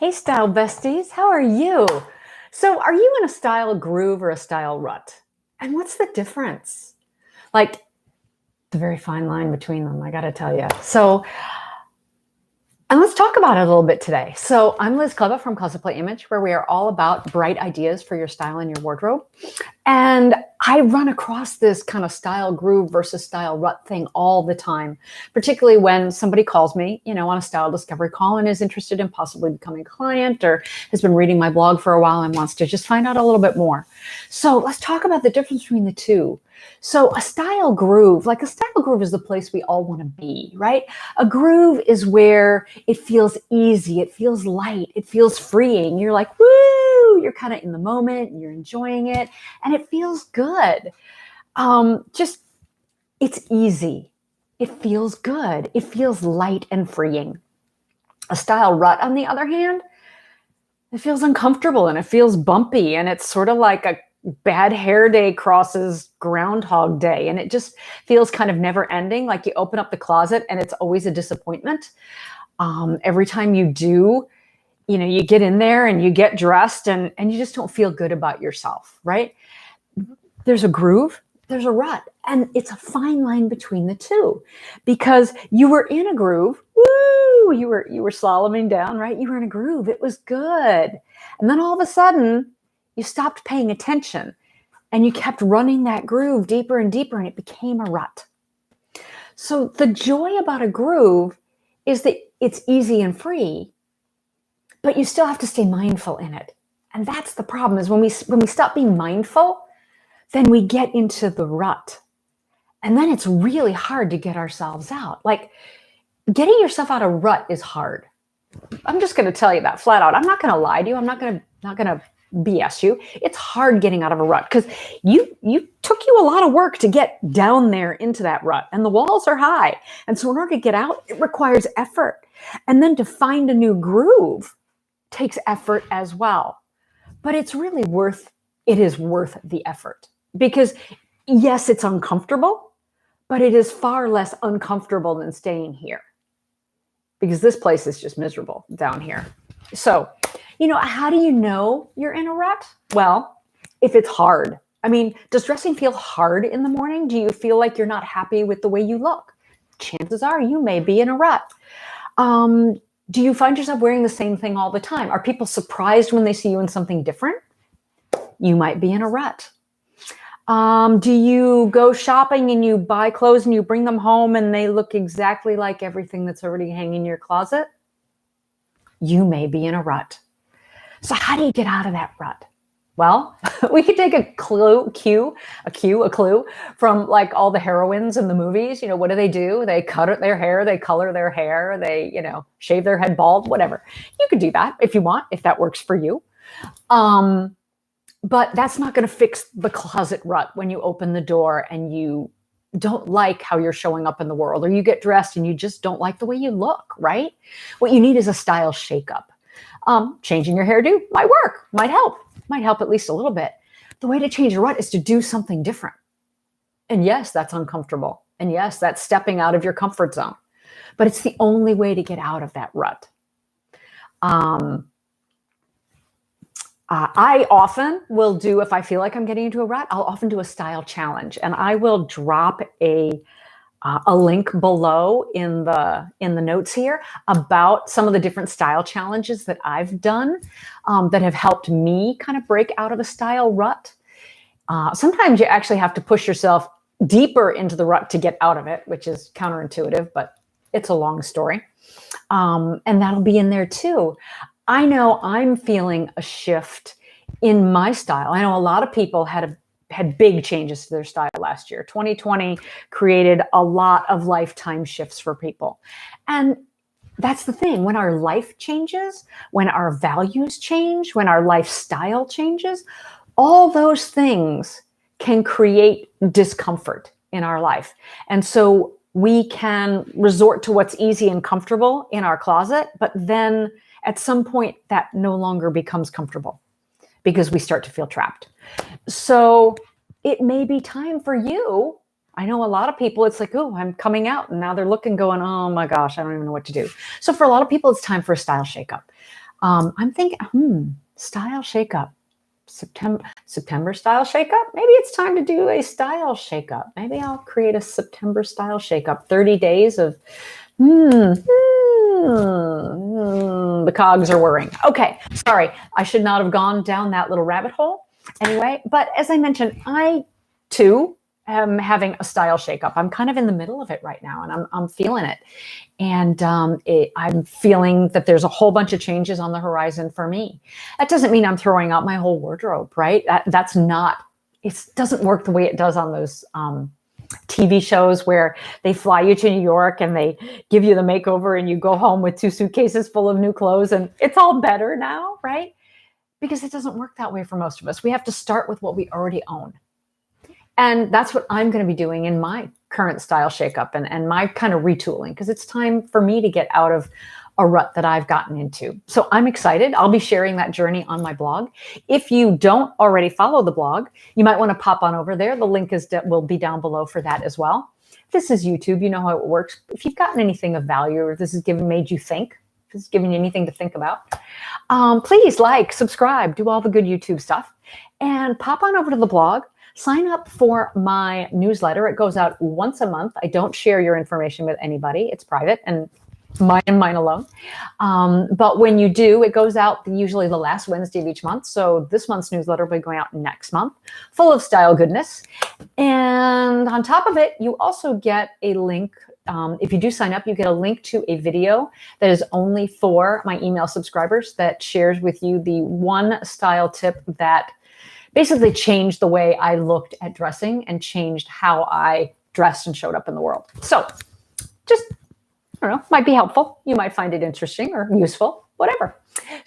Hey, style besties, how are you? So, are you in a style groove or a style rut? And what's the difference? Like, the very fine line between them, I gotta tell you. And let's talk about it a little bit today. So, I'm Liz Kleba from Cosplay Image, where we are all about bright ideas for your style and your wardrobe. And I run across this kind of style groove versus style rut thing all the time, particularly when somebody calls me, on a style discovery call and is interested in possibly becoming a client or has been reading my blog for a while and wants to just find out a little bit more. So let's talk about the difference between the two. So a style groove is the place we all want to be, right? A groove is where it feels easy, it feels light, it feels freeing. You're like, woo, you're kind of in the moment, you're enjoying it, and it feels good. It's easy. It feels good. It feels light and freeing. A style rut, on the other hand, it feels uncomfortable and it feels bumpy, and it's sort of like a bad hair day crosses Groundhog Day, and it just feels kind of never ending. Like you open up the closet and it's always a disappointment. Every time you do, you get in there and you get dressed and you just don't feel good about yourself, right? There's a groove, there's a rut, and it's a fine line between the two, because you were in a groove. Woo! You were slaloming down, right? You were in a groove. It was good. And then all of a sudden, you stopped paying attention and you kept running that groove deeper and deeper, and it became a rut. So the joy about a groove is that it's easy and free, but you still have to stay mindful in it. And that's the problem, is when we stop being mindful, then we get into the rut. And then it's really hard to get ourselves out. Like, getting yourself out of rut is hard. I'm just going to tell you that flat out. I'm not going to lie to you. I'm not going to BS you. It's hard getting out of a rut, because you took you a lot of work to get down there into that rut, and the walls are high. And so in order to get out, it requires effort. And then to find a new groove takes effort as well. But it is worth the effort, because yes, it's uncomfortable, but it is far less uncomfortable than staying here, because this place is just miserable down here. So, how do you know you're in a rut? Well, if it's hard. I mean, does dressing feel hard in the morning? Do you feel like you're not happy with the way you look? Chances are you may be in a rut. Do you find yourself wearing the same thing all the time? Are people surprised when they see you in something different? You might be in a rut. Do you go shopping and you buy clothes and you bring them home and they look exactly like everything that's already hanging in your closet? You may be in a rut. So how do you get out of that rut? Well, we could take a clue from like all the heroines in the movies. What do? They cut their hair, they color their hair, they, shave their head bald, whatever. You could do that if you want, if that works for you. But that's not going to fix the closet rut when you open the door and you don't like how you're showing up in the world, or you get dressed and you just don't like the way you look, right? What you need is a style shakeup. Changing your hairdo might work, might help at least a little bit. The way to change a rut is to do something different. And yes, that's uncomfortable. And yes, that's stepping out of your comfort zone. But it's the only way to get out of that rut. I often will do, if I feel like I'm getting into a rut, I'll often do a style challenge, and I will drop a link below in the notes here about some of the different style challenges that I've done that have helped me kind of break out of a style rut. Sometimes you actually have to push yourself deeper into the rut to get out of it, which is counterintuitive, but it's a long story. And that'll be in there too. I know I'm feeling a shift in my style. I know a lot of people had big changes to their style last year. 2020 created a lot of lifetime shifts for people. And that's the thing. When our life changes, when our values change, when our lifestyle changes, all those things can create discomfort in our life. And so we can resort to what's easy and comfortable in our closet, but then at some point that no longer becomes comfortable because we start to feel trapped. So it may be time for you. I know a lot of people, it's like, oh, I'm coming out. And now they're looking, going, oh my gosh, I don't even know what to do. So for a lot of people, it's time for a style shakeup. I'm thinking, style shakeup. September style shakeup. Maybe it's time to do a style shakeup. Maybe I'll create a September style shakeup. 30 days of the cogs are whirring. Okay, sorry, I should not have gone down that little rabbit hole. Anyway, but as I mentioned, I too am having a style shakeup. I'm kind of in the middle of it right now, and I'm feeling it. And I'm feeling that there's a whole bunch of changes on the horizon for me. That doesn't mean I'm throwing out my whole wardrobe, right? That's not, it doesn't work the way it does on those TV shows where they fly you to New York and they give you the makeover and you go home with 2 suitcases full of new clothes and it's all better now, right? Because it doesn't work that way for most of us. We have to start with what we already own. And that's what I'm going to be doing in my current style shakeup and my kind of retooling, because it's time for me to get out of a rut that I've gotten into. So I'm excited. I'll be sharing that journey on my blog. If you don't already follow the blog, you might want to pop on over there. The link will be down below for that as well. This is YouTube. You know how it works. If you've gotten anything of value, or if this has made you think, if this has given you anything to think about, please like, subscribe, do all the good YouTube stuff, and pop on over to the blog. Sign up for my newsletter. It goes out once a month. I don't share your information with anybody. It's private and mine alone. But when you do, it goes out usually the last Wednesday of each month. So this month's newsletter will be going out next month, full of style goodness. And on top of it, you also get a link. If you do sign up, you get a link to a video that is only for my email subscribers that shares with you the one style tip that basically changed the way I looked at dressing and changed how I dressed and showed up in the world. So just, I don't know, might be helpful. You might find it interesting or useful, whatever.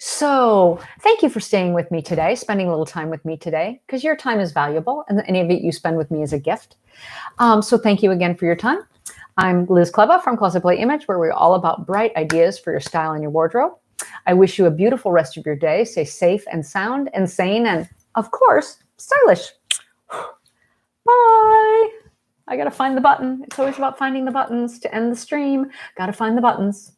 So thank you for staying with me today, spending a little time with me today, because your time is valuable and any of it you spend with me is a gift. So thank you again for your time. I'm Liz Kleba from Closet Play Image, where we're all about bright ideas for your style and your wardrobe. I wish you a beautiful rest of your day. Stay safe and sound and sane and, of course, stylish. Bye. I got to find the button. It's always about finding the buttons to end the stream. Got to find the buttons.